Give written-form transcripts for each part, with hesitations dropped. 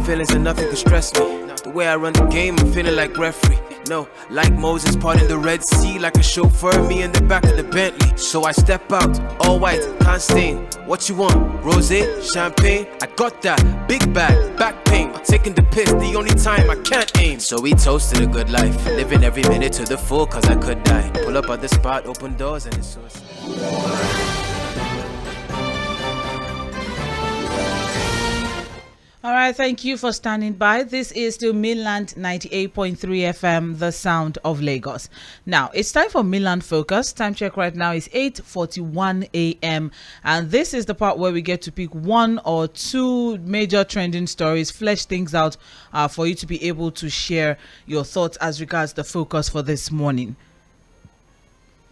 feelings and nothing can stress me. The way I run the game, I'm feeling like referee. No, like Moses parting the Red Sea, like a chauffeur, me in the back of the Bentley. So I step out, all white, can't stain. What you want? Rosé, champagne? I got that. Big bag, back pain. Taking the piss, the only time I can't aim. So we toasted a good life, living every minute to the full, cause I could die. Pull up at the spot, open doors, and it's suicide. All right, thank you for standing by. This is still Mainland 98.3 FM, the sound of Lagos. Now, it's time for Mainland Focus. Time check right now is 8:41 a.m. And this is the part where we get to pick one or two major trending stories, flesh things out for you to be able to share your thoughts as regards the focus for this morning.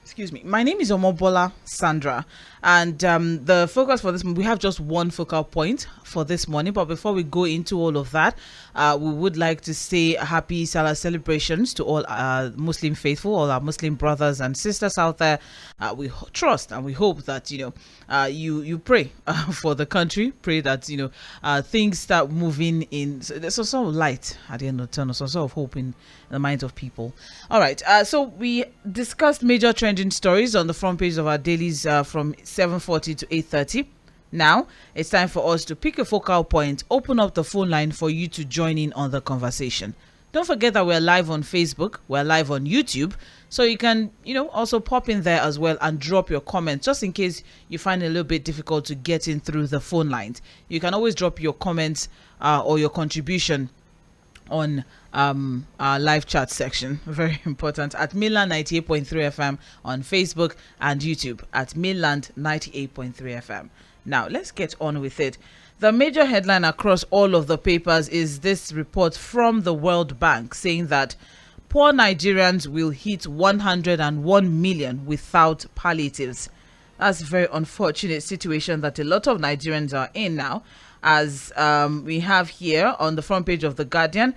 Excuse me. My name is Mobola Sandra, and the focus for this, we have just one focal point for this morning. But before we go into all of that, we would like to say happy Salah celebrations to all Muslim faithful, all our Muslim brothers and sisters out there. We trust and we hope that you pray for the country. Pray that things start moving in. So there's a sort of light at the end of the tunnel, so sort of hope in the minds of people. All right. So we discussed major trending stories on the front page of our dailies from 7:40 to 8:30. Now it's time for us to pick a focal point, open up the phone line for you to join in on the conversation. Don't forget that we're live on Facebook, we're live on YouTube, so you can also pop in there as well and drop your comments, just in case you find it a little bit difficult to get in through the phone lines. You can always drop your comments or your contribution on our live chat section, very important, at Mainland 98.3 FM on Facebook and YouTube at Mainland 98.3 FM. Now let's get on with it. The major headline across all of the papers is this report from the World Bank saying that poor Nigerians will hit 101 million without palliatives. That's a very unfortunate situation that a lot of Nigerians are in now, as we have here on the front page of The Guardian.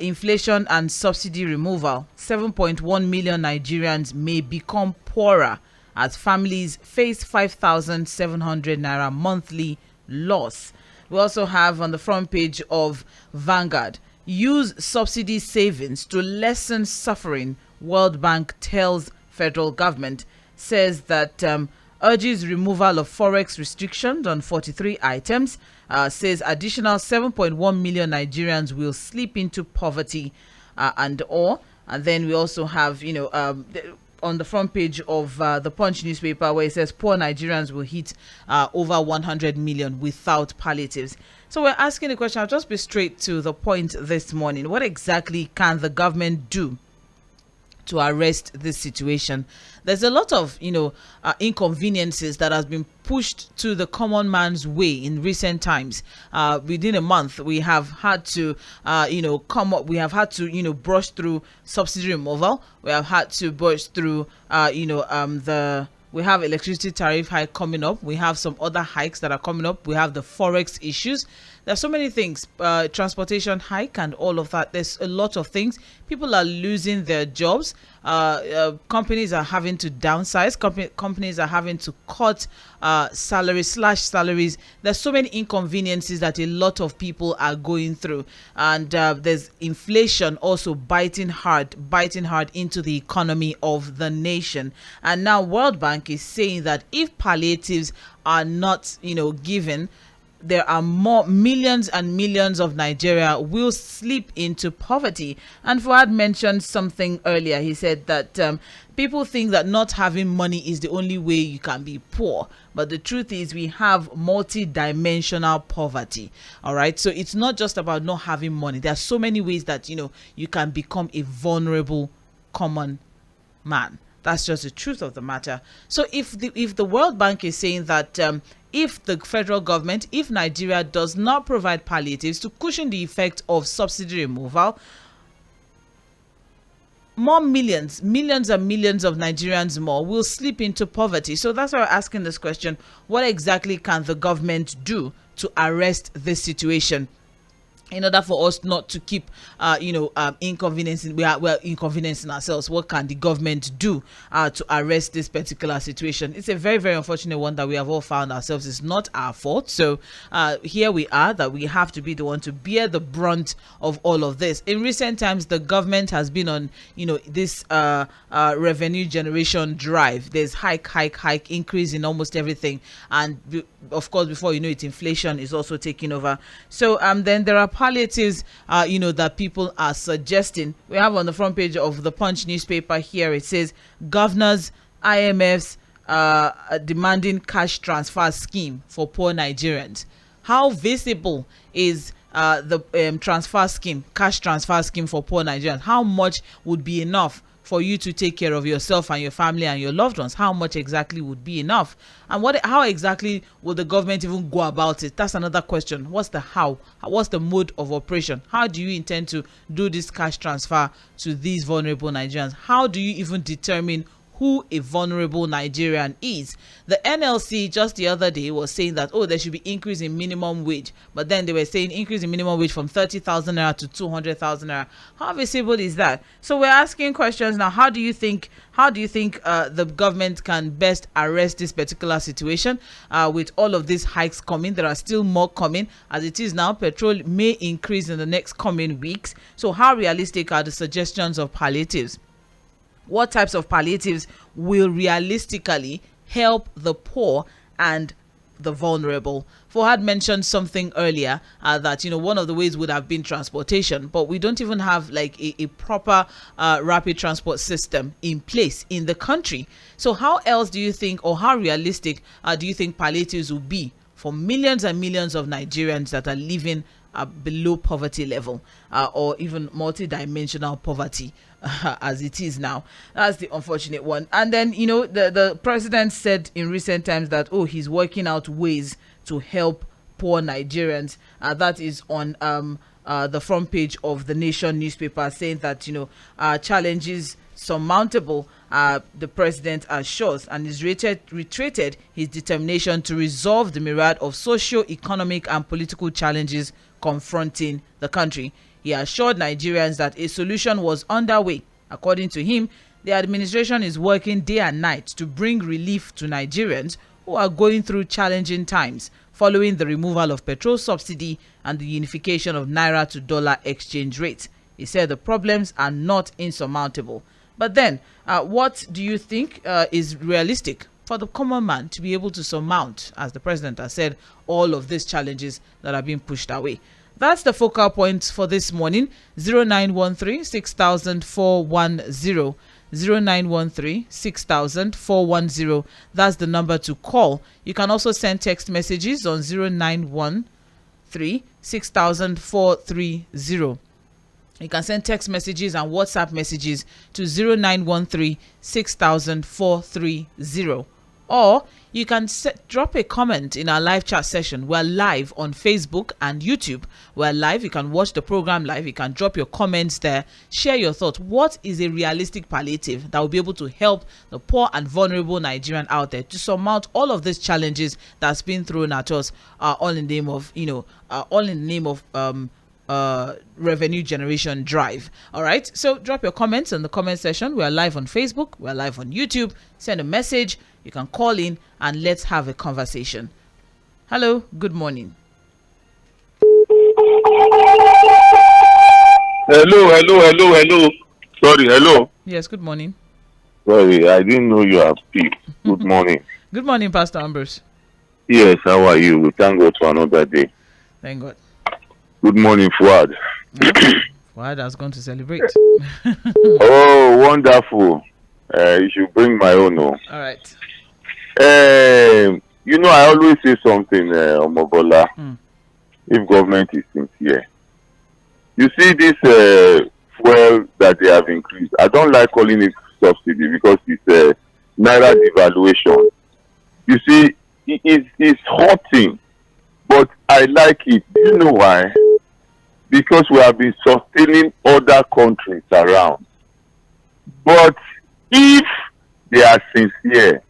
Inflation and subsidy removal. 7.1 million Nigerians may become poorer as families face 5,700 naira monthly loss. We also have on the front page of Vanguard, use subsidy savings to lessen suffering. World Bank tells federal government, says that urges removal of forex restrictions on 43 items, says additional 7.1 million Nigerians will slip into poverty and all. And then we also have, on the front page of the Punch newspaper, where it says poor Nigerians will hit over 100 million without palliatives. So we're asking the question, I'll just be straight to the point this morning. What exactly can the government do to arrest this situation? There's a lot of inconveniences that has been pushed to the common man's way in recent times. Within a month, we have had to we have had to brush through subsidy removal. We have had to brush through we have electricity tariff hike coming up. We have some other hikes that are coming up. We have the forex issues. There's so many things, transportation hike and all of that. There's a lot of things. People are losing their jobs. Companies are having to downsize. Companies are having to cut salaries. There's so many inconveniences that a lot of people are going through. And there's inflation also biting hard into the economy of the nation. And now World Bank is saying that if palliatives are not, given, there are more millions and millions of Nigeria will slip into poverty. And Fuhad mentioned something earlier. He said that people think that not having money is the only way you can be poor. But the truth is we have multi-dimensional poverty. All right. So it's not just about not having money. There are so many ways that, you can become a vulnerable common man. That's just the truth of the matter. So if the World Bank is saying that if the federal government, if Nigeria does not provide palliatives to cushion the effect of subsidy removal, more millions and millions of Nigerians more will slip into poverty. So that's why we're asking this question. What exactly can the government do to arrest this situation? in order for us not to keep, inconveniencing, we're inconveniencing ourselves. What can the government do to arrest this particular situation? It's a very, very unfortunate one that we have all found ourselves. It's not our fault. So here we are, that we have to be the one to bear the brunt of all of this. In recent times, the government has been on, this revenue generation drive. There's hike increase in almost everything, and of course, before you know it, inflation is also taking over. So then there are palliatives, that people are suggesting. We have on the front page of the Punch newspaper here, it says governors, IMFs demanding cash transfer scheme for poor Nigerians. How visible is the cash transfer scheme for poor Nigerians? How much would be enough for you to take care of yourself and your family and your loved ones? How much exactly would be enough? And how exactly will the government even go about it? That's another question. What's the how? What's the mode of operation? How do you intend to do this cash transfer to these vulnerable Nigerians? How do you even determine who a vulnerable Nigerian is? The NLC just the other day was saying that, there should be increase in minimum wage, but then they were saying increase in minimum wage from 30,000 naira to 200,000 naira. How visible is that? So we're asking questions now. How do you think the government can best arrest this particular situation with all of these hikes coming? There are still more coming. As it is now, petrol may increase in the next coming weeks. So how realistic are the suggestions of palliatives? What types of palliatives will realistically help the poor and the vulnerable? Fuhad mentioned something earlier that one of the ways would have been transportation, but we don't even have like a proper rapid transport system in place in the country. So how else do you think, or how realistic do you think palliatives will be for millions and millions of Nigerians that are living below poverty level or even multi-dimensional poverty as it is now? That's the unfortunate one. And then the president said in recent times that he's working out ways to help poor Nigerians. That is on the front page of the Nation newspaper, saying that challenges surmountable. The president assures and is reiterated his determination to resolve the myriad of socio-economic and political challenges confronting the country. He assured Nigerians that a solution was underway. According to him, the administration is working day and night to bring relief to Nigerians who are going through challenging times following the removal of petrol subsidy and the unification of naira to dollar exchange rate. He said the problems are not insurmountable. But then, what do you think is realistic for the common man to be able to surmount, as the president has said, all of these challenges that are being pushed away? That's the focal point for this morning. 0913 6000 410. 0913 6000 410. That's the number to call. You can also send text messages on 0913 6000 430. You can send text messages and WhatsApp messages to 0913 6000 430. Or you can drop a comment in our live chat session. We're live on Facebook and YouTube. We're live. You can watch the program live. You can drop your comments there. Share your thoughts. What is a realistic palliative that will be able to help the poor and vulnerable Nigerian out there to surmount all of these challenges that's been thrown at us, all in the name of revenue generation drive? All right, so drop your comments in the comment section. We're live on Facebook, we're live on YouTube. Send a message, you can call in, and let's have a conversation. Hello, good morning. Hello. Sorry, hello. Yes, good morning. Sorry, I didn't know you have speak. Good morning. Good morning, Pastor Ambrose. Yes, how are you? We thank God for another day. Thank God. Good morning, Fuhad. Fuhad has gone to celebrate. Oh, wonderful. You should bring my own. All right. I always say something, Mobola, if government is sincere. You see this fuel that they have increased. I don't like calling it subsidy because it's naira devaluation. You see, it's hurting, but I like it. Do you know why? Because we have been sustaining other countries around. But if they are sincere,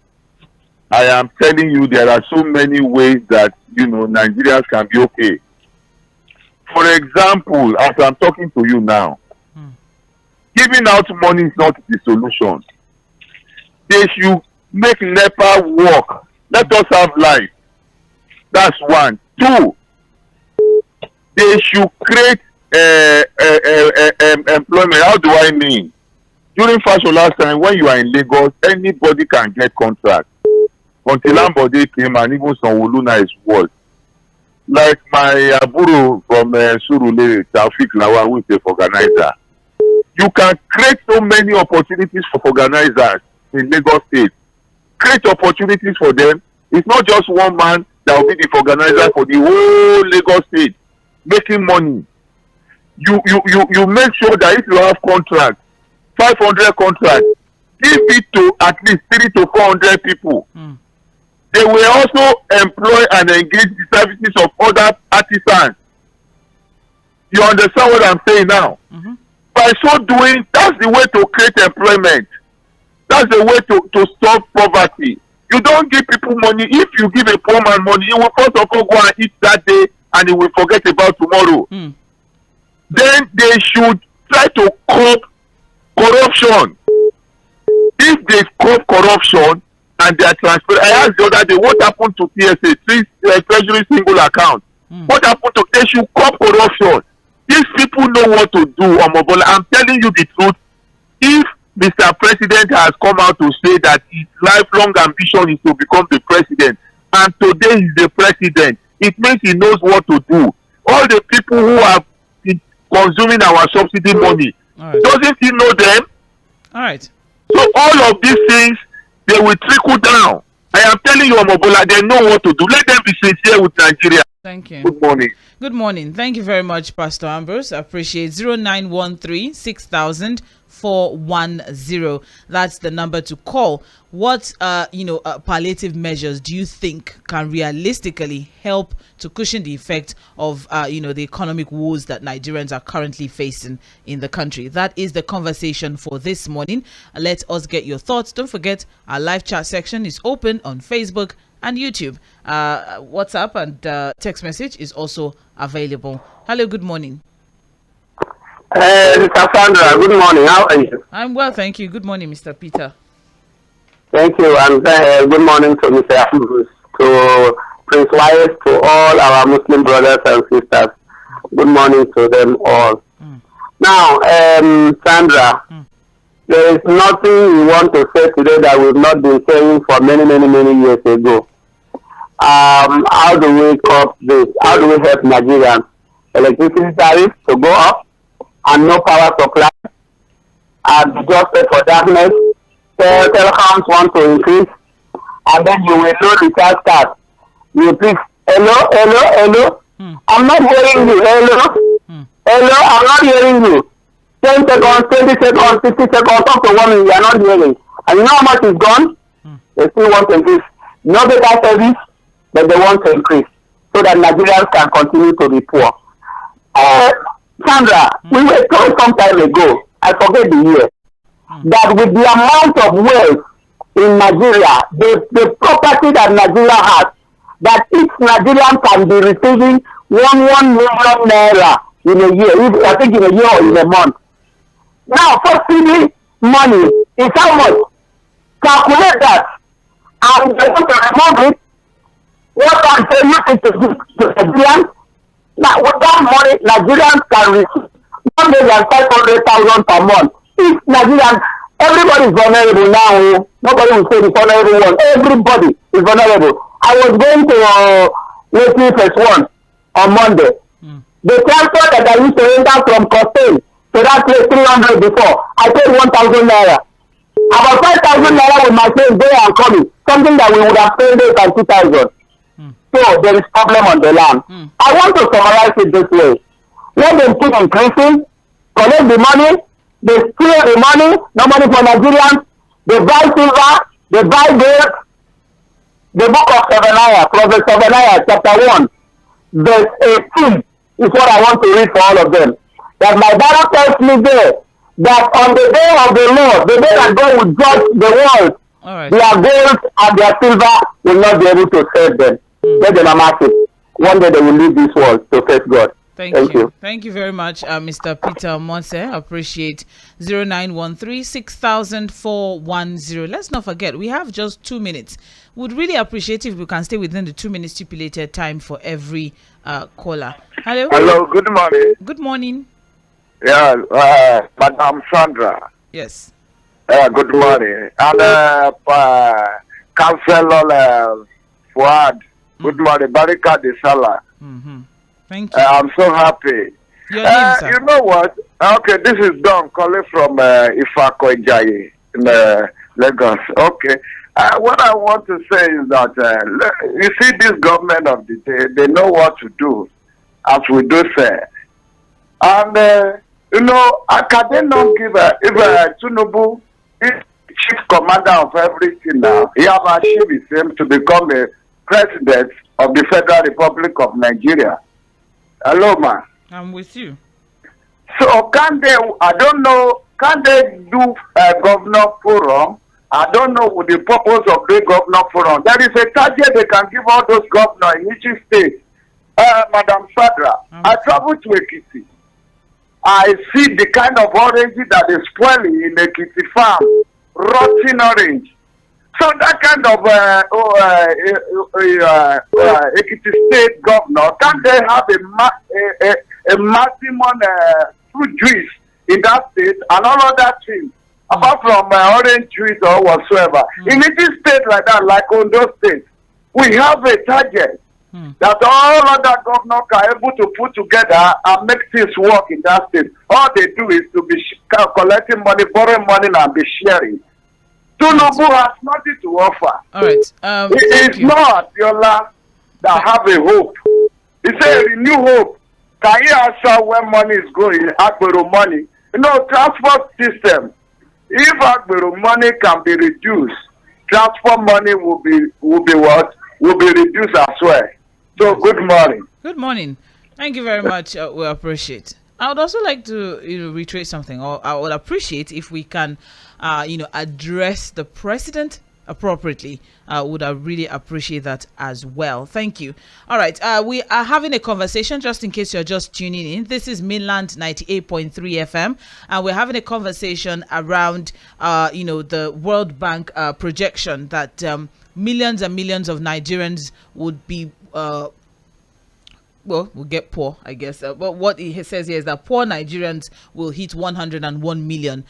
I am telling you there are so many ways that Nigerians can be okay. For example, as I'm talking to you now, giving out money is not the solution. They should make NEPA work. Let us have life. That's one. Two, they should create employment. How do I mean? During fashion last time, when you are in Lagos, anybody can get contract. Until Ambode came and even Sanwo-Olu is worse. Like my Aburo from Surulere, Taufik Lawan, who is the organizer. You can create so many opportunities for organizers in Lagos State. Create opportunities for them. It's not just one man that will be the organizer for the whole Lagos State making money. You make sure that if you have contracts, 500 contracts, give it to at least 300 to 400 people. They will also employ and engage the services of other artisans. You understand what I'm saying now? By so doing, that's the way to create employment. That's the way to stop poverty. You don't give people money. If you give a poor man money, he will first of all go and eat that day and he will forget about tomorrow. Then they should try to curb corruption. If they curb corruption and they are transparent, I asked the other day, what happened to TSA, Treasury Single Account? What happened to, they should curb corruption. These people know what to do, Mobola. I'm telling you the truth. If Mr. President has come out to say that his lifelong ambition is to become the president, and today he's the president, it means he knows what to do. All the people who have been consuming our subsidy money, doesn't he know them? All right. So all of these things, they will trickle down. I am telling you, Mobola, they know what to do. Let them be sincere with Nigeria. Thank you. Good morning. Good morning. Thank you very much, Pastor Ambrose. I appreciate 0913 6000 410. That's the number to call. What palliative measures do you think can realistically help to cushion the effect of the economic woes that Nigerians are currently facing in the country? That is the conversation for this morning. Let us get your thoughts. Don't forget, our live chat section is open on Facebook and YouTube. WhatsApp and text message is also available. Hello, good morning. Mr. Sandra, good morning. How are you? I'm well, thank you. Good morning, Mr. Peter. Thank you, and good morning to Mr. Ambrose, to Prince Wise, to all our Muslim brothers and sisters. Good morning to them all. Now, Sandra, there is nothing we want to say today that we've not been saying for many years ago. How do we cope this? How do we help Nigerians? Electricity tariffs to go up and no power supply, and just for darkness. Telecoms want to increase, and then you will load the charge card. You please, hello. I'm not hearing you. Hello, I'm not hearing you. 10 seconds, 20 seconds, 50 seconds, talk to 1 minute, you are not hearing. And you know how much is gone? They still want to increase. No better service, but they want to increase so that Nigerians can continue to be poor. Sandra, we were told some time ago, I forget the year, that with the amount of wealth in Nigeria, the property that Nigeria has, that each Nigerian can be receiving 1 million naira in a year, I think in a year or in a month. Now, subsidy money is how much? Calculate that, and they want to remove it. What can they use it to Nigerians? Now, with that money, Nigerians can receive 1,500,000 per month. If Nigerians, everybody is vulnerable now. Nobody will say the vulnerable one. Everybody is vulnerable. I was going to Lekki Phase 1 on Monday. The transport that I used to enter from Costain to that place 300 before, I paid 1,000 naira. About 5,000 naira with my friends there and coming. Something that we would have paid less than 2,000. So there is problem on the land. I want to summarize it this way. Let them keep increasing, collect the money, they steal the money, no money for Nigerians, they buy silver, they buy gold. The book of Zephaniah, Prophet Zephaniah, chapter 1, verse 18 is what I want to read for all of them. That my Bible tells me there that on the day of the Lord, the day that God will judge the world, their gold and their silver will not be able to save them. Let them amass it. One day they will leave this world to face God. Thank you. Thank you very much, Mr. Peter Monse. Appreciate 0913-6000-410. Let's not forget, we have just 2 minutes. Would really appreciate if we can stay within the 2 minute stipulated time for every caller. Hello. Hello. Good morning. Good morning. Yeah, Madam Sandra. Yes. Good morning. And Councillor Fuhad. Good morning. Barika de Salah. Thank you. I'm so happy. Your name, sir? You know what? Okay, this is Don calling from Ifako Ijayi in Lagos. Okay. What I want to say is that you see, this government of the day, they know what to do, as we do say. And you know, can they not give if Tinubu is chief commander of everything now, he has achieved his aim to become a president of the Federal Republic of Nigeria. Hello, ma. I'm with you. So can they? I don't know. Can they do a governor forum? I don't know the purpose of the governor forum. There is a target they can give all those governors in each state. Madam Sadra, I travel to Ekiti. I see the kind of orange that is spoiling in Ekiti farm, rotten orange. So that kind of Ekiti state governor, can they have a maximum fruit juice in that state and all of that things, apart from orange juice or whatsoever? In each state like that, like Ondo State, we have a target that all other governors are able to put together and make things work in that state. All they do is to be collecting money, borrowing money, and be sharing. Tinubu has nothing to offer. All right. It is not Yola that have a hope. It's a renew hope. Can you answer where money is going? Agbero money. You know, transport system. If Agbero money can be reduced, transport money will be what? Will be reduced as well. So good morning. Good morning. Thank you very much. We appreciate. I would also like to reiterate something, or I would appreciate if we can address the president appropriately. Would I really appreciate that as well. Thank you. All right, we are having a conversation, just in case you're just tuning in. This is Mainland 98.3 FM, and we're having a conversation around the World Bank projection that millions and millions of Nigerians would be we'll get poor, I guess. But what he says here is that poor Nigerians will hit 101 million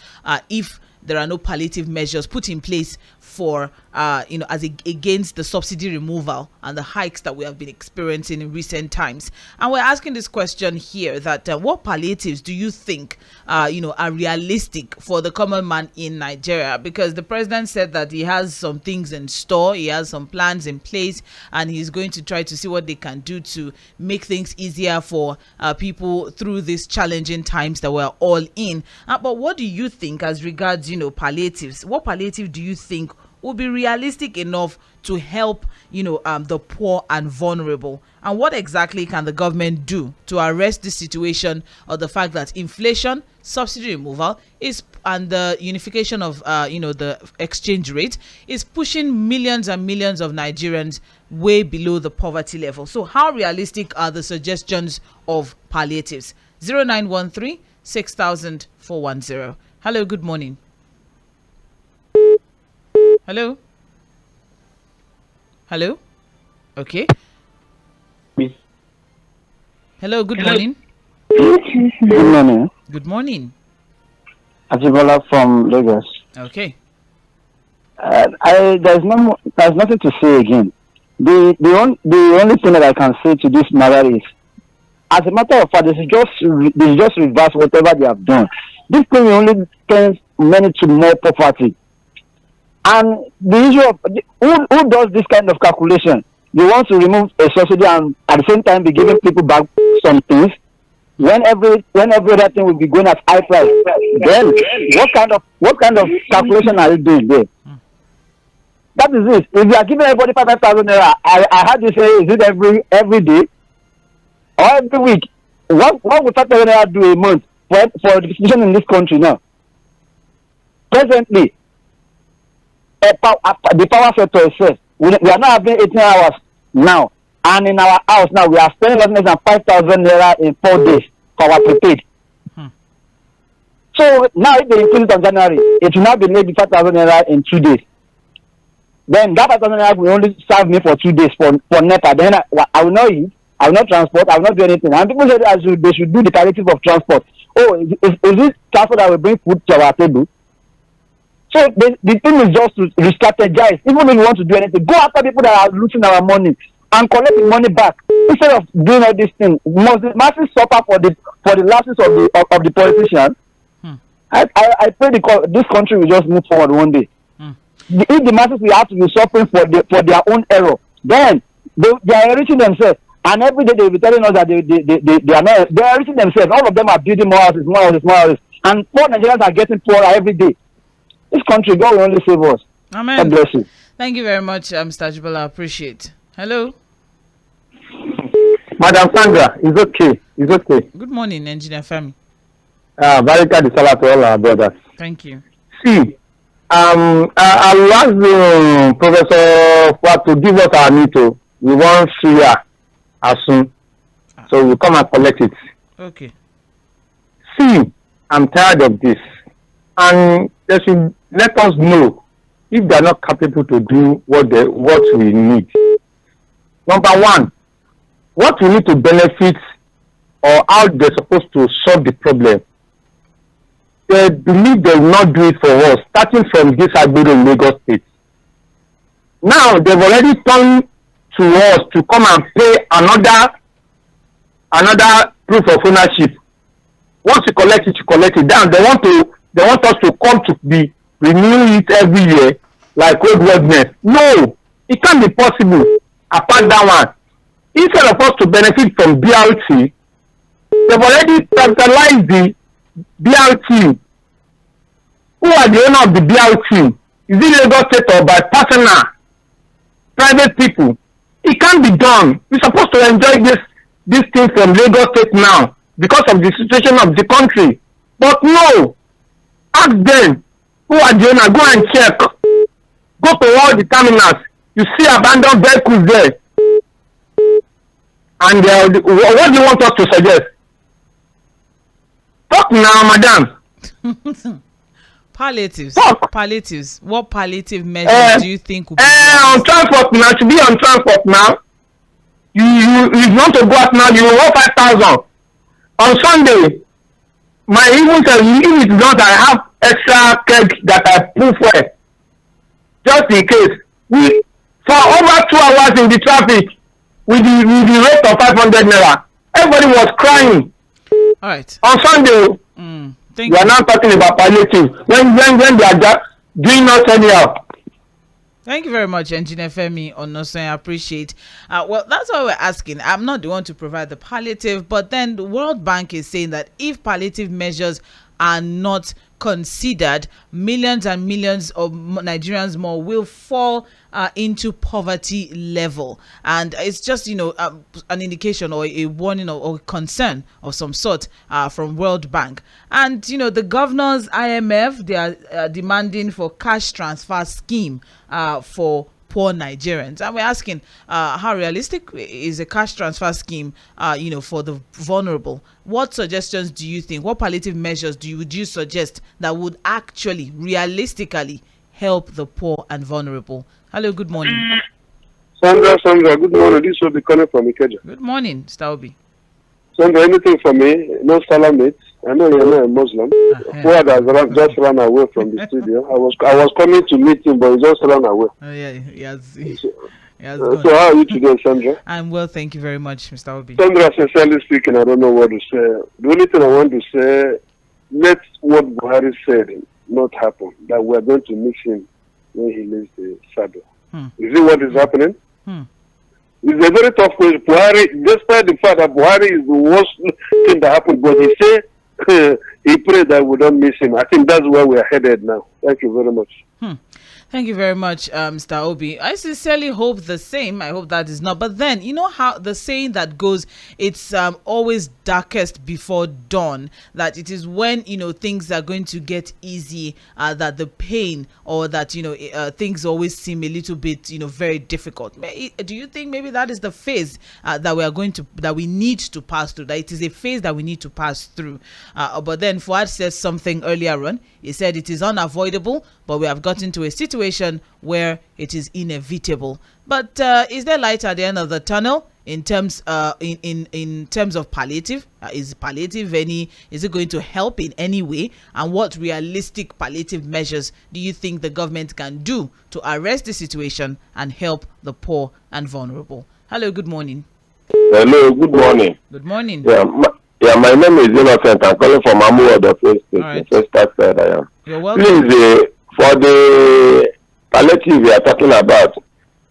if there are no palliative measures put in place for, against the subsidy removal and the hikes that we have been experiencing in recent times. And we're asking this question here that what palliatives do you think, are realistic for the common man in Nigeria? Because the president said that he has some things in store, he has some plans in place, and he's going to try to see what they can do to make things easier for people through these challenging times that we're all in. But what do you think as regards, palliatives? What palliative do you think will be realistic enough to help, the poor and vulnerable? And what exactly can the government do to arrest this situation, or the fact that inflation, subsidy removal and the unification of, the exchange rate is pushing millions and millions of Nigerians way below the poverty level? So how realistic are the suggestions of palliatives? 0913 6000 410. Hello, good morning. Hello? Okay. Hello, good morning. Good morning. Good morning. Ajibola from Lagos. Okay. There's nothing to say again. The only thing that I can say to this matter is, as a matter of fact, this is just reverse whatever they have done. This thing only turns many to more poverty. And the issue of who does this kind of calculation? They want to remove a subsidy and at the same time be giving people back some things. When every other thing will be going at high price, then what kind of calculation are you doing there? That is it. If you are giving everybody 5,000 naira, I heard you say, is it every day or every week? What would 5,000 naira do a month for the situation in this country now? Presently, the power sector itself, we are not having 18 hours now. And in our house now, we are spending less than 5,000 naira in 4 days for our prepaid. So now if they increase it on January, it will now be maybe 5,000 naira in 2 days. Then that 5,000 naira will only serve me for 2 days for NEPA. Then I will not eat, I will not transport, I will not do anything. And people say they should do the palliative of transport. Oh, is it transport that will bring food to our table? So the thing is just to re-strategize. Even if you want to do anything, go after people that are losing our money and collect the money back instead of doing all these things. Must the masses suffer for the lapses of the politicians? I pray this country will just move forward one day. If the masses will have to be suffering for their own error, then they are enriching themselves. And every day they will be telling us that they are not. They are enriching themselves. All of them are building more houses. And poor Nigerians are getting poorer every day. This country, God will only save us. Amen. God bless you. Thank you very much, Mr. Ajibola. Appreciate. Hello. Madam Sandra, it's okay. It's okay. Good morning, Engineer Femi. Barika the Salah to all our brothers. Thank you. See, I will ask Professor Fuhad to give us our NITO. We want Syria as soon. So we'll come and collect it. Okay. See, I'm tired of this. And they should let us know if they are not capable to do what we need. Number one, what we need to benefit or how they're supposed to solve the problem. They believe they will not do it for us, starting from this Ajibola in Lagos State. Now they've already turned to us to come and pay another proof of ownership. Once you collect it down. They want us to come to be renewing it every year like roadworthiness. No, it can't be possible. Apart that one, instead of us to benefit from BRT, they've already capitalized the BRT. Who are the owner of the BRT? Is it Lagos State or by personal, private people? It can't be done. We're supposed to enjoy this thing from Lagos State now because of the situation of the country. But no, ask them who are the owner. Go and check. Go to all the terminals. You see abandoned vehicles there. And what do you want us to suggest? Talk now, madam. Palliatives. Talk. Palliatives. What palliative measures do you think would be on transport now? Should be on transport now. You want to go out now, you will owe 5,000. On Sunday, my even said, if it's not, I have extra keg that I put for just in case. For over 2 hours in the traffic with the rate of 500 naira, everybody was crying. All right. On Sunday, we are now talking about palliative when they are just doing us anyhow. Thank you very much, Engineer Femi Onosan. I appreciate. Well, that's why we're asking. I'm not the one to provide the palliative, but then the World Bank is saying that if palliative measures are not considered, millions and millions of Nigerians more will fall into poverty level. And it's just, an indication or a warning or concern of some sort from World Bank. And, the governors, IMF, they are demanding for cash transfer scheme for poor Nigerians. And we're asking, how realistic is a cash transfer scheme, for the vulnerable? What suggestions do you think? What palliative measures would you suggest that would actually, realistically help the poor and vulnerable? Hello, good morning. Sandra, good morning. This will be calling from Ikeja. Good morning, Staubi. Sandra, anything for me? No salamate. I know you're not a Muslim. Fuhad has just run away from the studio. I was coming to meet him, but he just ran away. Oh yeah, he has so how are you today, Sandra? I'm well, thank you very much, Mr. Obi. Sandra, sincerely speaking, I don't know what to say. The only thing I want to say, let what Buhari said not happen. That we are going to miss him when he leaves the saddle. Is it what is happening? It's a very tough question. Buhari, despite the fact that Buhari is the worst thing that happened, but he said he prayed that we don't miss him. I think that's where we are headed now. Thank you very much. Thank you very much, Mr. Obi. I sincerely hope the same. I hope that is not. But then, you know how the saying that goes, it's always darkest before dawn. That it is when, things are going to get easy, that the pain or that, things always seem a little bit, very difficult. Do you think maybe that is the phase that we need to pass through? That it is a phase that we need to pass through. But then Fuhad said something earlier on. He said it is unavoidable, but we have gotten to a situation where it is inevitable. But is there light at the end of the tunnel in terms in terms of palliative? Is it going to help in any way? And what realistic palliative measures do you think the government can do to arrest the situation and help the poor and vulnerable? Hello, good morning. Hello, good morning. Good morning. My name is Innocent. I'm calling from Mobola, the first state. Right. The first side I am. You're welcome. Please, for the palliative we are talking about,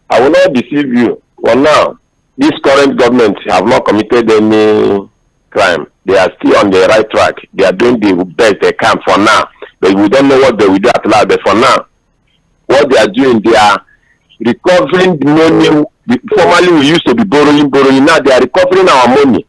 I will not deceive you. For now, this current government have not committed any crime. They are still on the right track. They are doing the best they can for now. But we don't know what they will do at last. But for now, what they are doing, they are recovering the money. Formerly, we used to be borrowing. Now they are recovering our money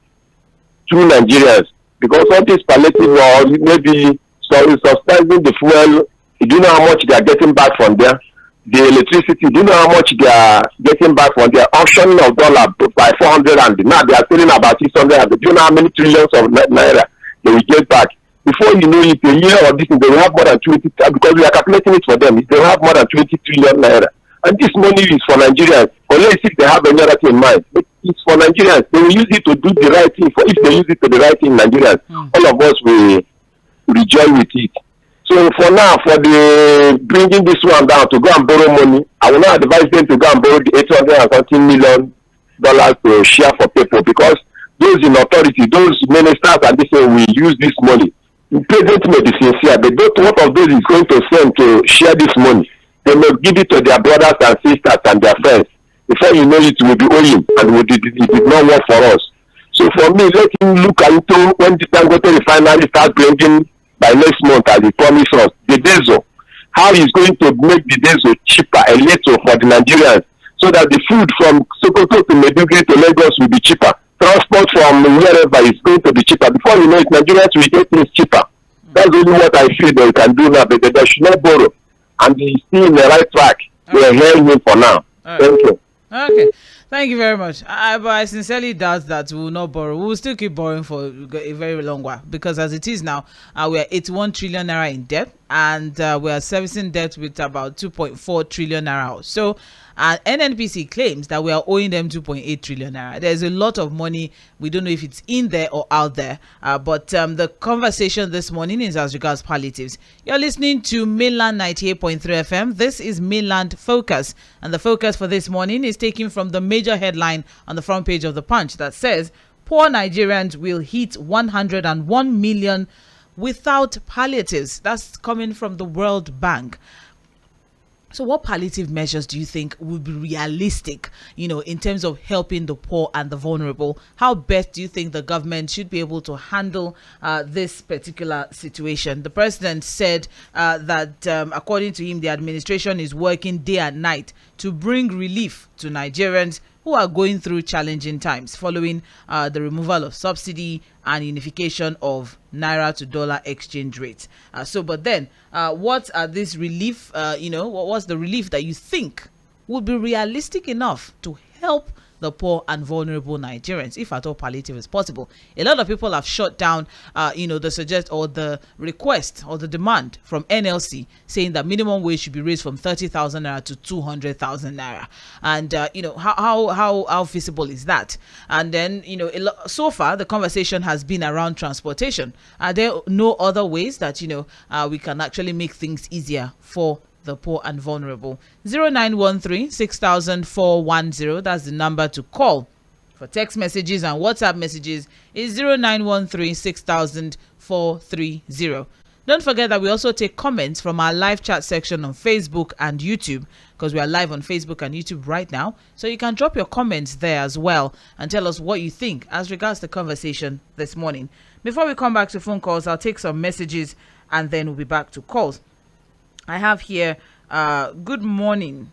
through Nigerians, because all this palliative or maybe subsidizing the fuel. Do you know how much they are getting back from there? The electricity, do you know how much they are getting back from their auctioning of dollar by 400, and now they are selling about 600? And do you know how many trillions of naira they will get back? Before you know it, a year or this, they will have more than 20, because we are calculating it for them. They will have more than 20 trillion naira. And this money is for Nigerians, unless if they have any other thing in mind. But it's for Nigerians. They will use it to do the right thing. If they use it to the right thing, Nigerians, all of us will rejoice with it. So for now, for the bringing this one down to go and borrow money, I will not advise them to go and borrow the $813 million to share for people, because those in authority, those ministers and this will use this money. The president may be sincere, but what of those is going to send to share this money? They may give it to their brothers and sisters and their friends. Before you know it, will be owing, and it did not work for us. So for me, let him look into when the Dangote refinery starts bringing by next month, as he promised us, the diesel. How he's going to make the diesel cheaper a little for the Nigerians, so that the food from Sokoto to Maiduguri to Lagos will be cheaper. Transport from wherever is going to be cheaper. Before you know it, Nigerians will get things cheaper. That's only what I feel they can do now, but they should not borrow. And he's still in the right track. We are hearing him for now. Thank you. Okay. Thank you very much. But I sincerely doubt that we will not borrow. We will still keep borrowing for a very long while, because as it is now, we are 81 trillion naira in debt, and we are servicing debt with about 2.4 trillion naira. So NNPC claims that we are owing them 2.8 trillion naira. There's a lot of money. We don't know if it's in there or out there. But the conversation this morning is as regards palliatives. You're listening to Mainland 98.3 FM. This is Mainland Focus. And the focus for this morning is taken from the major headline on the front page of the Punch that says, poor Nigerians will hit 101 million without palliatives. That's coming from the World Bank. So what palliative measures do you think would be realistic, in terms of helping the poor and the vulnerable? How best do you think the government should be able to handle this particular situation? The president said that according to him, the administration is working day and night to bring relief to Nigerians who are going through challenging times following the removal of subsidy and unification of naira to dollar exchange rates. But then what are this relief, what's the relief that you think would be realistic enough to help the poor and vulnerable Nigerians, if at all palliative is possible? A lot of people have shut down, the request or the demand from NLC saying that minimum wage should be raised from 30,000 naira to 200,000 naira. And, how feasible is that? And then, so far the conversation has been around transportation. Are there no other ways that, we can actually make things easier for the poor and vulnerable? 0913-6000-410. That's the number to call. For text messages and WhatsApp messages is 0913-6000-430. Don't forget that we also take comments from our live chat section on Facebook and YouTube, because we are live on Facebook and YouTube right now. So you can drop your comments there as well and tell us what you think as regards the conversation this morning. Before we come back to phone calls, I'll take some messages and then we'll be back to calls. I have here Good morning.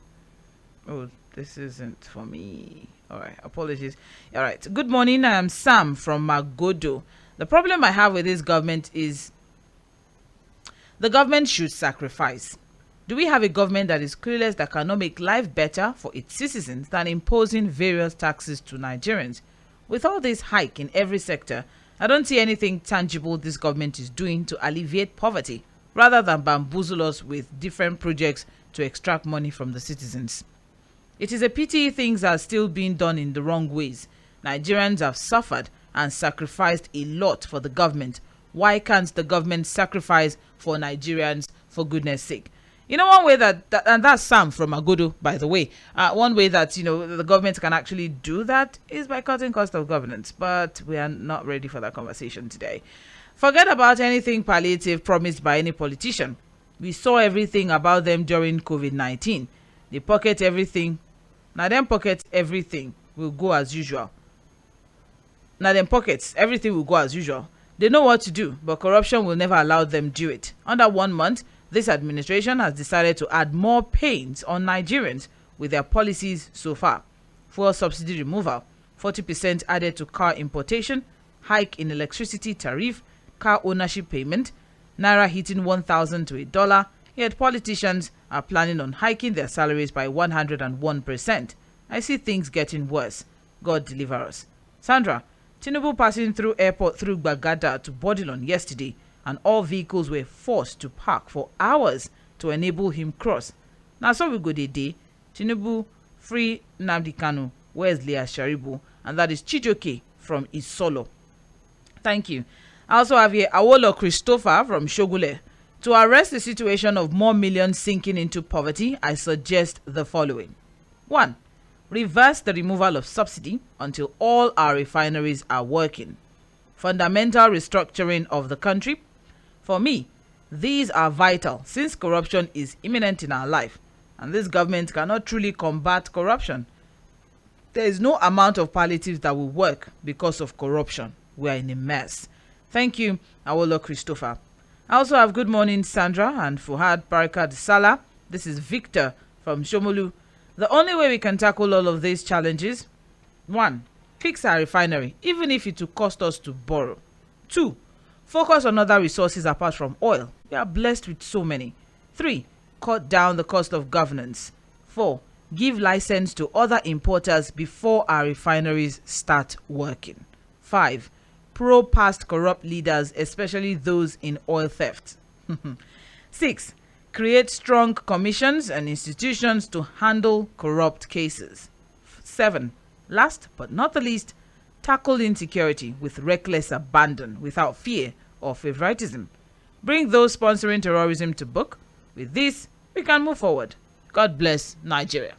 Oh, this isn't for me. All right, apologies. All right, good morning. I am Sam from Magodo. The problem I have with this government is the government should sacrifice. Do we have a government that is clueless, that cannot make life better for its citizens than imposing various taxes to Nigerians? With all this hike in every sector, I don't see anything tangible this government is doing to alleviate poverty, rather than bamboozle us with different projects to extract money from the citizens. It is a pity things are still being done in the wrong ways. Nigerians have suffered and sacrificed a lot for the government. Why can't the government sacrifice for Nigerians, for goodness sake? You know, one way and that's Sam from Agodo, by the way. One way that, the government can actually do that is by cutting cost of governance. But we are not ready for that conversation today. Forget about anything palliative promised by any politician. We saw everything about them during COVID-19. They pocket everything. Now them pockets everything will go as usual. Now them pockets everything will go as usual. They know what to do, but corruption will never allow them do it. Under 1 month, this administration has decided to add more pains on Nigerians with their policies so far. Fuel subsidy removal, 40% added to car importation, hike in electricity tariff, car ownership payment, naira hitting 1,000 to $1, yet politicians are planning on hiking their salaries by 101%. I see things getting worse. God deliver us. Sandra, Tinubu passing through airport through Bagada to Bodilon yesterday, and all vehicles were forced to park for hours to enable him cross. Now so we go day. Tinubu free Nnamdi Kanu, where's Leah Sharibu, and that is Chijoke from Isolo. Thank you. I also have here Awolo Christopher from Shogule. To arrest the situation of more millions sinking into poverty, I suggest the following. 1. Reverse the removal of subsidy until all our refineries are working. Fundamental restructuring of the country. For me, these are vital since corruption is imminent in our life, and this government cannot truly combat corruption. There is no amount of palliatives that will work because of corruption. We are in a mess. Thank you, Awolo Christopher. I also have good morning, Sandra and Fuhad Barakat Salah. This is Victor from Shomolu. The only way we can tackle all of these challenges: 1. Fix our refinery, even if it will cost us to borrow. 2. Focus on other resources apart from oil. We are blessed with so many. 3. Cut down the cost of governance. 4. Give license to other importers before our refineries start working. 5. Probe past corrupt leaders, especially those in oil theft. 6. Create strong commissions and institutions to handle corrupt cases. 7. Last but not the least, tackle insecurity with reckless abandon without fear or favoritism. Bring those sponsoring terrorism to book. With this, we can move forward. God bless Nigeria.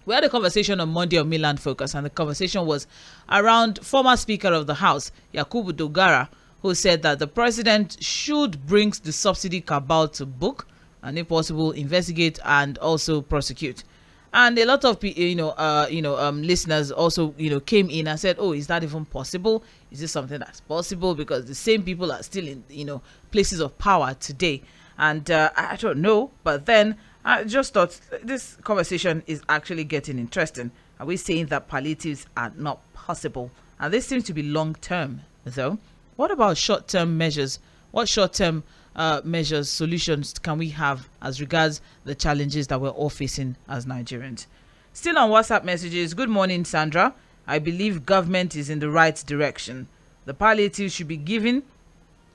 We had a conversation on Monday on Mainland Focus, and the conversation was around former Speaker of the House, Yakubu Dogara, who said that the president should bring the subsidy cabal to book and, if possible, investigate and also prosecute. And a lot of listeners also came in and said, "Oh, is that even possible? Is this something that's possible? Because the same people are still in places of power today." And I don't know, but then I just thought this conversation is actually getting interesting. Are we saying that palliatives are not possible? And this seems to be long term, though. What about short term measures? What short term measures, solutions can we have as regards the challenges that we're all facing as Nigerians? Still on WhatsApp messages. Good morning, Sandra. I believe government is in the right direction. The palliative should be given,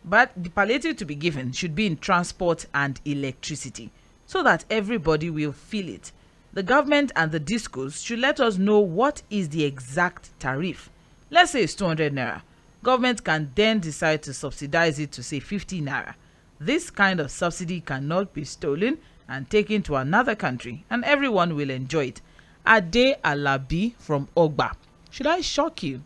but the palliative to be given should be in transport and electricity so that everybody will feel it. The government and the discos should let us know what is the exact tariff. Let's say it's 200 naira. Government can then decide to subsidize it to say 50 naira. This kind of subsidy cannot be stolen and taken to another country, and everyone will enjoy it. Ade Alabi from Ogba. Should I shock you?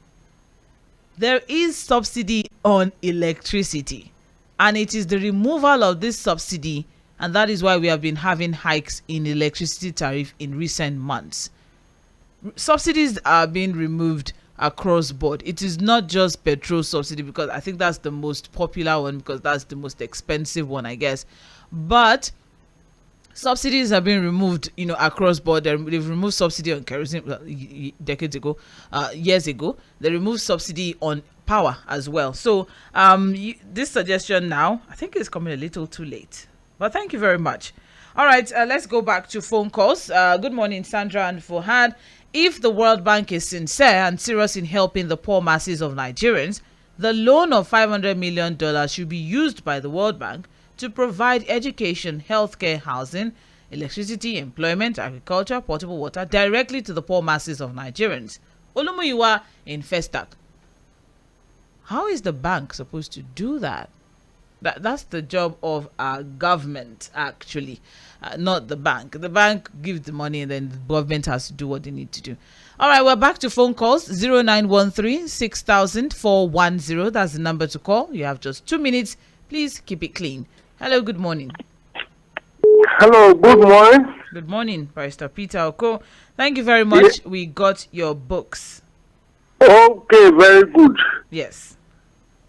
There is subsidy on electricity, and it is the removal of this subsidy, and that is why we have been having hikes in electricity tariff in recent months. Subsidies are being removed across board. It is not just petrol subsidy, because I think that's the most popular one, because that's the most expensive one, I guess. But Subsidies have been removed, across board. They've removed subsidy on kerosene decades ago, years ago. They removed subsidy on power as well. So this suggestion now, I think it's coming a little too late. But thank you very much. All right, let's go back to phone calls. Good morning, Sandra and Fuhad. If the World Bank is sincere and serious in helping the poor masses of Nigerians, the loan of $500 million should be used by the World Bank to provide education, healthcare, housing, electricity, employment, agriculture, potable water directly to the poor masses of Nigerians. Olumuyiwa in Festac. How is the bank supposed to do that? That's the job of our government, actually, not the bank. The bank gives the money and then the government has to do what they need to do. All right, we're back to phone calls. 0913-6000-410. That's the number to call. You have just 2 minutes. Please keep it clean. Hello, good morning. Hello, good morning. Good morning, Barrister Peter Oko. Thank you very much. We got your books. Okay, very good. Yes.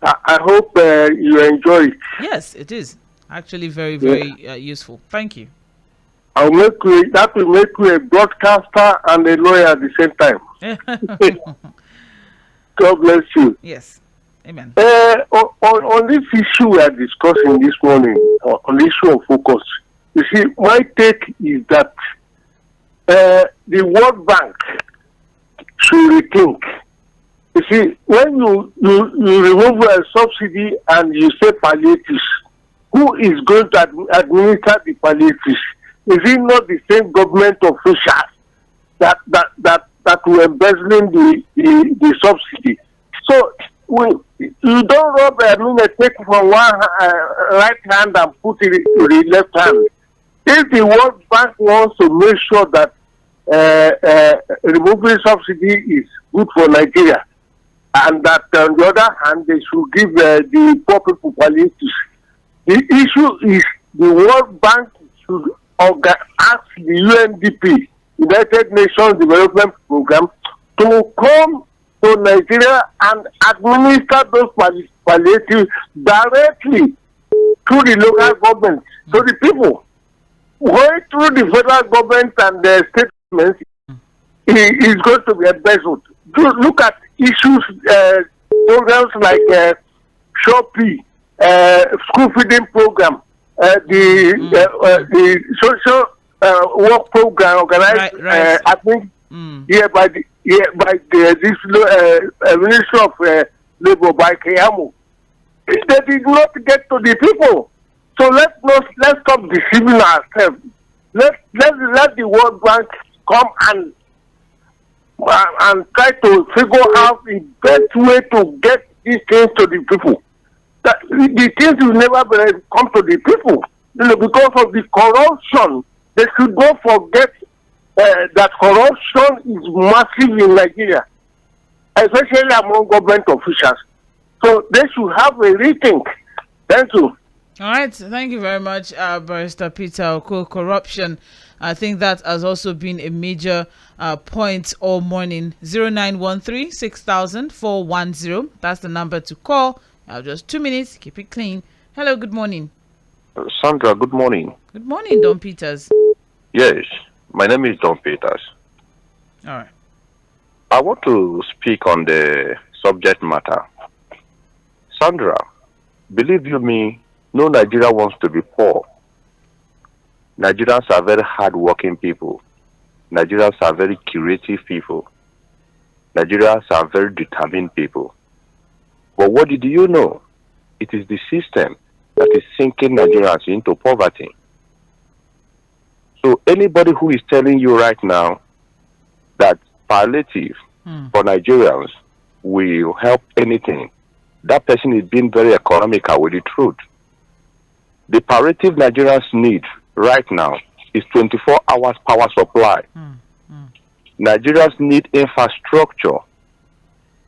I hope you enjoy it. Yes, it is. Actually very, very useful. Thank you. That will make you a broadcaster and a lawyer at the same time. God bless you. Yes. Amen. On this issue we are discussing this morning, on the issue of focus, you see, my take is that the World Bank should rethink. You see, when you remove a subsidy and you say palliatives, who is going to administer the palliatives? Is it not the same government officials that were embezzling the subsidy? So you don't rub take from one right hand and put it to the left hand. If the World Bank wants to make sure that removing subsidy is good for Nigeria, and that on the other hand they should give the poor people palliatives, the issue is the World Bank should ask the UNDP, United Nations Development Program, to come to Nigeria and administer those palliatives directly to the local government, to the people. Going through the federal government and the state government is going to be embezzled. Look at issues, programs like Shopee, school feeding program, the social work program organized, right. I think, by this Ministry of Labour by Keyamo. They did not get to the people. So let's stop deceiving ourselves. Let the World Bank come and try to figure out the best way to get these things to the people. The things will never come to the people, because of the corruption. They should not forget that corruption is massive in Nigeria, especially among government officials. So they should have a rethink. Thank you. All right, thank you very much, Barrister Peter Oko. Corruption, I think that has also been a major point all morning. 0913-6000-410. That's the number to call. I have just 2 minutes. Keep it clean. Hello, good morning. Sandra, good morning. Good morning, Don Peters. Yes, my name is Don Peters. All right. I want to speak on the subject matter. Sandra, believe you me, no Nigeria wants to be poor. Nigerians are very hard-working people. Nigerians are very creative people. Nigerians are very determined people. But what did you know? It is the system that is sinking Nigerians into poverty. So anybody who is telling you right now that palliative for Nigerians will help anything, that person is being very economical with the truth. The palliative Nigerians need right now is 24 hours power supply. Nigerians need infrastructure.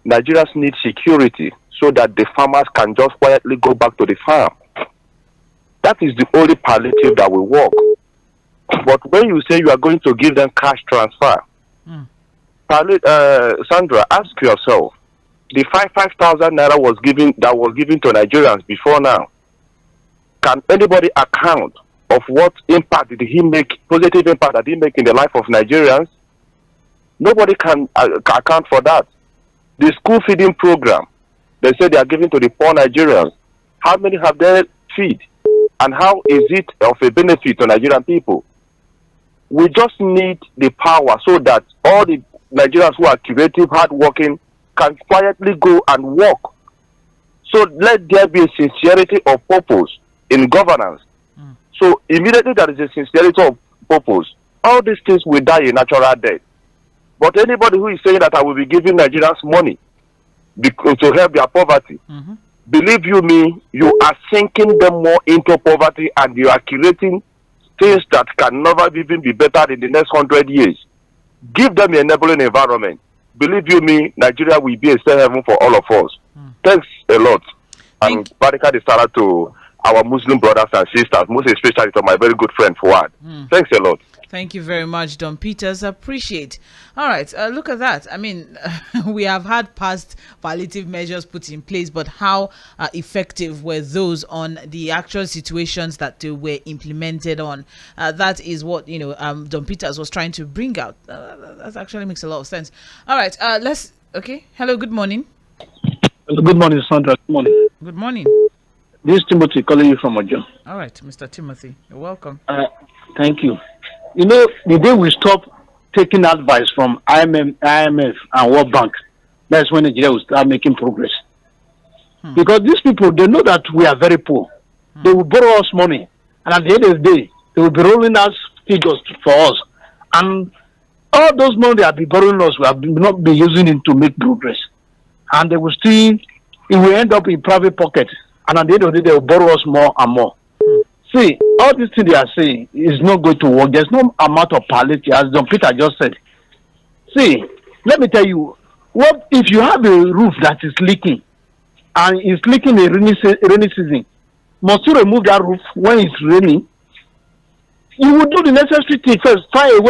Nigerians need security so that the farmers can just quietly go back to the farm. That is the only palliative that will work. But when you say you are going to give them cash transfer, Sandra, ask yourself, the 5,000 naira was given to Nigerians before now. Can anybody account of what impact did he make, positive impact that he make in the life of Nigerians? Nobody can account for that. The school feeding program, they say they are giving to the poor Nigerians. How many have they feed? And how is it of a benefit to Nigerian people? We just need the power so that all the Nigerians who are creative, hardworking, can quietly go and work. So let there be a sincerity of purpose in governance. So immediately there is a sincerity of purpose, all these things will die a natural death. But anybody who is saying that I will be giving Nigerians money because to help their poverty, believe you me, you are sinking them more into poverty, and you are creating things that can never even be better in the next 100 years. Give them an enabling environment. Believe you me, Nigeria will be a safe haven for all of us. Thanks a lot. And Barika de Salah to our Muslim brothers and sisters, most especially to my very good friend Fuhad. Thanks a lot. Thank you very much, Don Peters. Appreciate. All right, look at that. I mean, we have had past palliative measures put in place, but how effective were those on the actual situations that they were implemented on? That is what, Don Peters was trying to bring out. That actually makes a lot of sense. All right, okay. Hello, good morning. Good morning, Sandra. Good morning. Good morning. This is Timothy calling you from Ojo. All right, Mr. Timothy, you're welcome. Thank you. The day we stop taking advice from IMF and World Bank, that's when Nigeria will start making progress. Because these people, they know that we are very poor. They will borrow us money, and at the end of the day, they will be rolling out figures for us. And all those money they have been borrowing us, we have not been using it to make progress. And they will still, it will end up in private pockets. And at the end of the day, they will borrow us more and more. See, all these things they are saying is not going to work. There's no amount of palliative, as Don Peter just said. See, let me tell you, what if you have a roof that is leaking and it's leaking in rainy season? Must you remove that roof when it's raining? You will do the necessary thing first. Find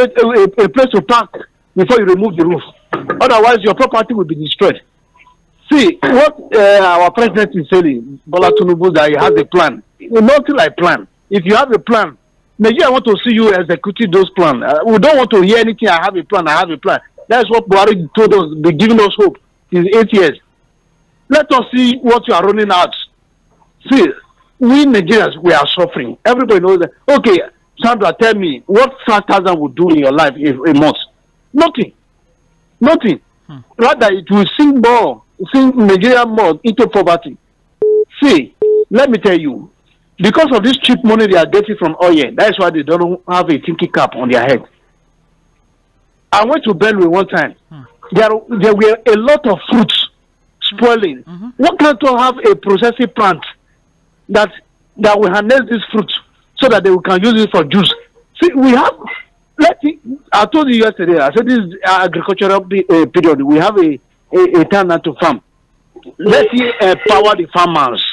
a place to park before you remove the roof. Otherwise, your property will be destroyed. See, what our president is saying, Bola Tinubu, that he has a plan. Nothing like plan. If you have a plan, Nigeria want to see you executing those plans. We don't want to hear anything. I have a plan. That's what Buhari told us. They're giving us hope. It's 8 years. Let us see what you are running out. See, we Nigerians, we are suffering. Everybody knows that. Okay, Sandra, tell me, what 5,000 would do in your life a month? Nothing. Rather, it will sink Nigeria more into poverty. See, let me tell you, because of this cheap money they are getting from oil, that is why they don't have a thinking cap on their head. I went to Benue one time. There were a lot of fruits spoiling. What can't we have a processing plant that will harness these fruits so that they can use it for juice? See, we have. I told you yesterday. I said this agricultural period. We have a time now to farm. Let's empower the farmers,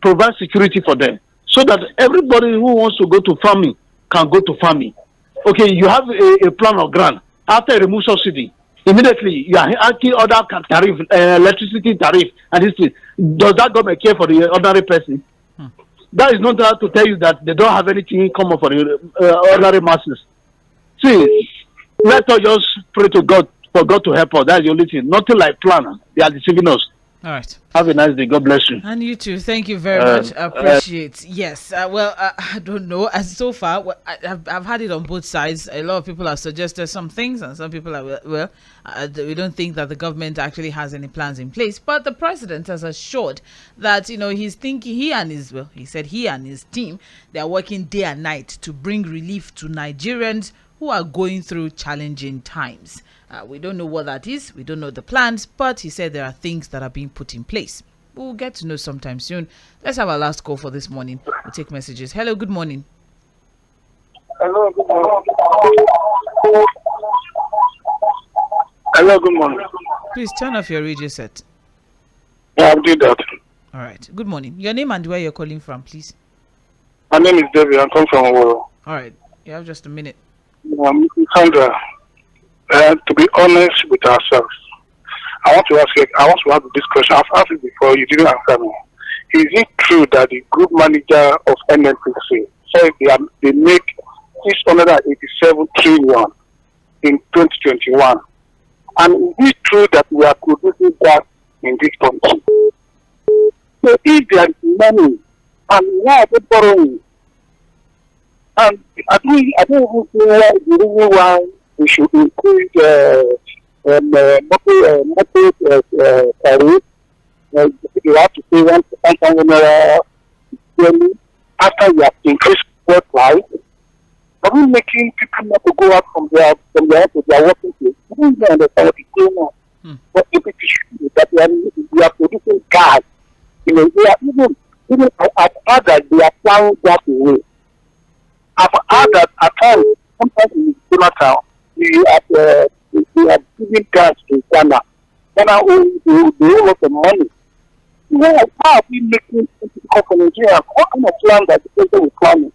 provide security for them, so that everybody who wants to go to farming can go to farming. Okay, you have a plan of grant. After you remove subsidy, immediately you are asking other tariff, electricity tariff, and this thing. Does that government care for the ordinary person? That is not that to tell you that they don't have anything in common for the ordinary masses. See, let us just pray to God for God to help us. That's the only thing. Nothing like plan. They are deceiving us. All right. Have a nice day. God bless you. And you too. Thank you very much. I appreciate. Yes. I don't know. As so far, I've had it on both sides. A lot of people have suggested some things, and some people are we don't think that the government actually has any plans in place. But the president has assured that he's thinking he and his team, they are working day and night to bring relief to Nigerians who are going through challenging times. We don't know what that is. We don't know the plans, but he said there are things that are being put in place. We'll get to know sometime soon. Let's have our last call for this morning. We'll take messages. Hello, good morning. Hello, good morning. Hello, good morning. Please turn off your radio set. Yeah, I'll do that. All right. Good morning. Your name and where you're calling from, please. My name is David. I come from Mobola. All right. You have just a minute. Sandra, to be honest with ourselves, I want to ask this question. I've asked it before, you didn't answer me. Is it true that the group manager of NNPC So they make 687 trillion in 2021. And it is true that we are producing gas in this country. So if there is money, and why are they borrowing? And I don't even see why the reason why we should increase tariff. You have to pay 1,000 naira yearly after you have increased fuel price. Are we making people not to go out from their to their working place? I don't even understand what is going on. But if it is that we are producing gas in Nigeria, even I've heard that they are plowing gas away. I've heard that at times, sometimes in Jonathan, we are giving gas to Ghana. Ghana owes a lot of money. How are we making it difficult for Nigeria? What kind of plan that the president is planning?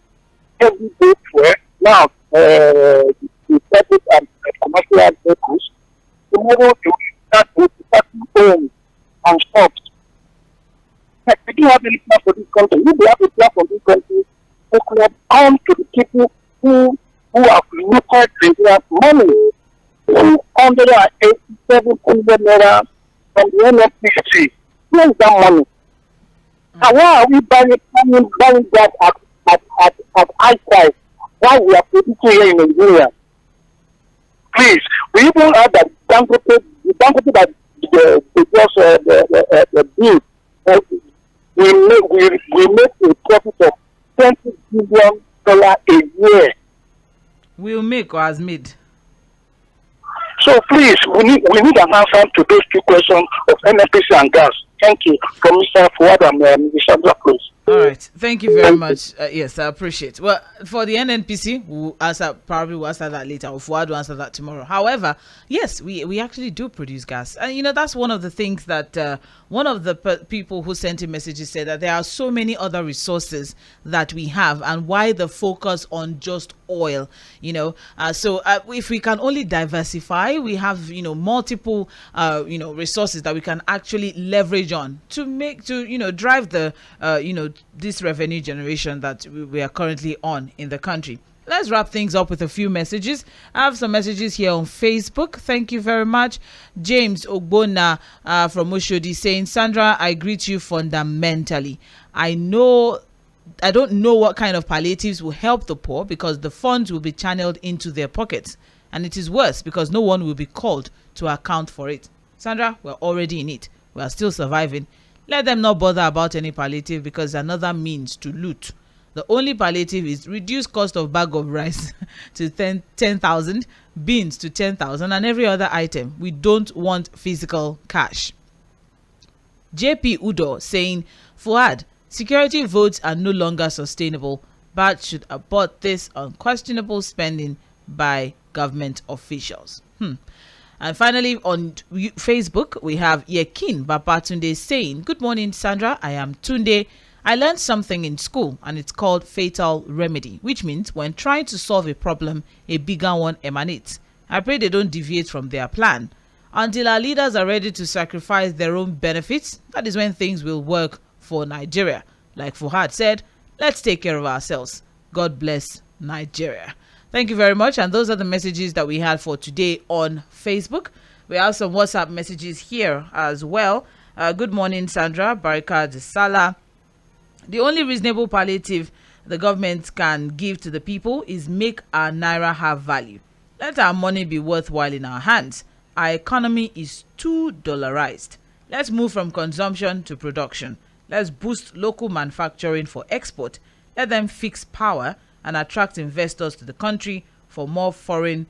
Every day for now, the private and commercial vehicles, tomorrow they will start with homes and shops. We don't have any plan for this country. If we have a plan for this country, we could have come to the people who have looted Nigeria's money. 287 billion naira from the NFPC. Where is that money? And why are we buying that at high price? Why we are producing here in Nigeria? Please, we even have that Dangote that the bill. We make a profit of $20 billion a year. Will make or has made. So please, we need an answer to those two questions of NFPC and gas. Thank you, from Mr. Fuhad and Mr. Sandra, please. All right, thank you very much. Yes, I appreciate. Well, for the NNPC, we'll answer that later, or Fuhad will answer that tomorrow. However, yes, we actually do produce gas, and that's one of the things that one of the people who sent in messages said, that there are so many other resources that we have, and why the focus on just oil. So if we can only diversify, we have multiple resources that we can actually leverage on to drive the this revenue generation that we are currently on in the country. Let's wrap things up with a few messages. I have some messages here on Facebook. Thank you very much. James Ogbona from Oshodi saying, Sandra, I greet you fundamentally. I don't know what kind of palliatives will help the poor, because the funds will be channeled into their pockets. And it is worse because no one will be called to account for it. Sandra, we're already in it. We are still surviving. Let them not bother about any palliative, because another means to loot. The only palliative is reduce cost of bag of rice to 10,000, beans to 10,000, and every other item. We don't want physical cash. JP Udo saying, Fuhad, security votes are no longer sustainable, but should abort this unquestionable spending by government officials. And finally, on Facebook, we have Yekin Babatunde saying, good morning, Sandra. I am Tunde. I learned something in school, and it's called fatal remedy, which means when trying to solve a problem, a bigger one emanates. I pray they don't deviate from their plan. Until our leaders are ready to sacrifice their own benefits, that is when things will work for Nigeria. Like Fuhad said, let's take care of ourselves. God bless Nigeria. Thank you very much. And those are the messages that we had for today on Facebook. We have some WhatsApp messages here as well. Good morning, Sandra. Barika Salah. The only reasonable palliative the government can give to the people is make our naira have value. Let our money be worthwhile in our hands. Our economy is too dollarized. Let's move from consumption to production. Let's boost local manufacturing for export. Let them fix power and attract investors to the country for more foreign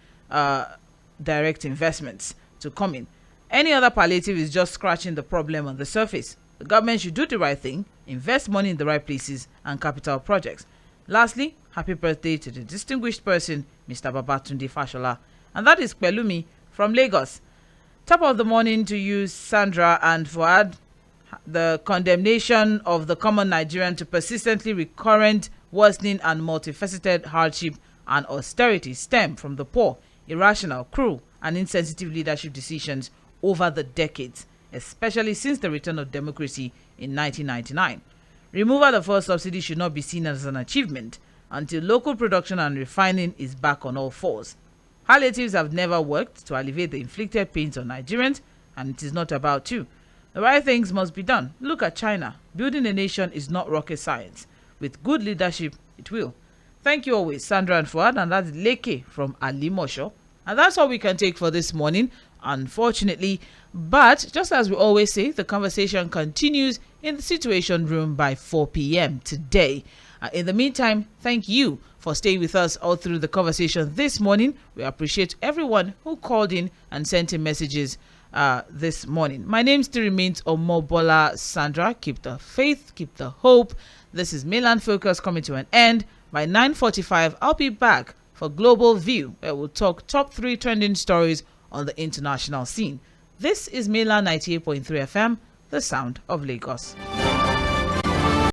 direct investments to come in. Any other palliative is just scratching the problem on the surface. The government should do the right thing, invest money in the right places and capital projects. Lastly, happy birthday to the distinguished person, Mr. Babatunde Fashola. And that is Pelumi from Lagos. Top of the morning to you, Sandra and Fuad. The condemnation of the common Nigerian to persistently recurrent, worsening and multifaceted hardship and austerity stem from the poor, irrational, cruel and insensitive leadership decisions over the decades, especially since the return of democracy in 1999. Removal of fuel subsidy should not be seen as an achievement. until local production and refining is back on all fours. Palliatives have never worked to alleviate the inflicted pains on Nigerians, and it is not about to. The right things must be done. Look at China. Building a nation is not rocket science. With good leadership, it will. Thank you always, Sandra and Fuhad, and that's Leke from Alimosho. And that's all we can take for this morning, unfortunately. But just as we always say, the conversation continues in the Situation Room by 4 p.m. today. In the meantime, thank you for staying with us all through the conversation this morning. We appreciate everyone who called in and sent in messages this morning. My name still remains Mobola Sandra. Keep the faith, keep the hope. This is Mainland Focus coming to an end. By 9:45, I'll be back for Global View, where we'll talk top 3 trending stories on the international scene. This is Mainland 98.3 FM, the sound of Lagos.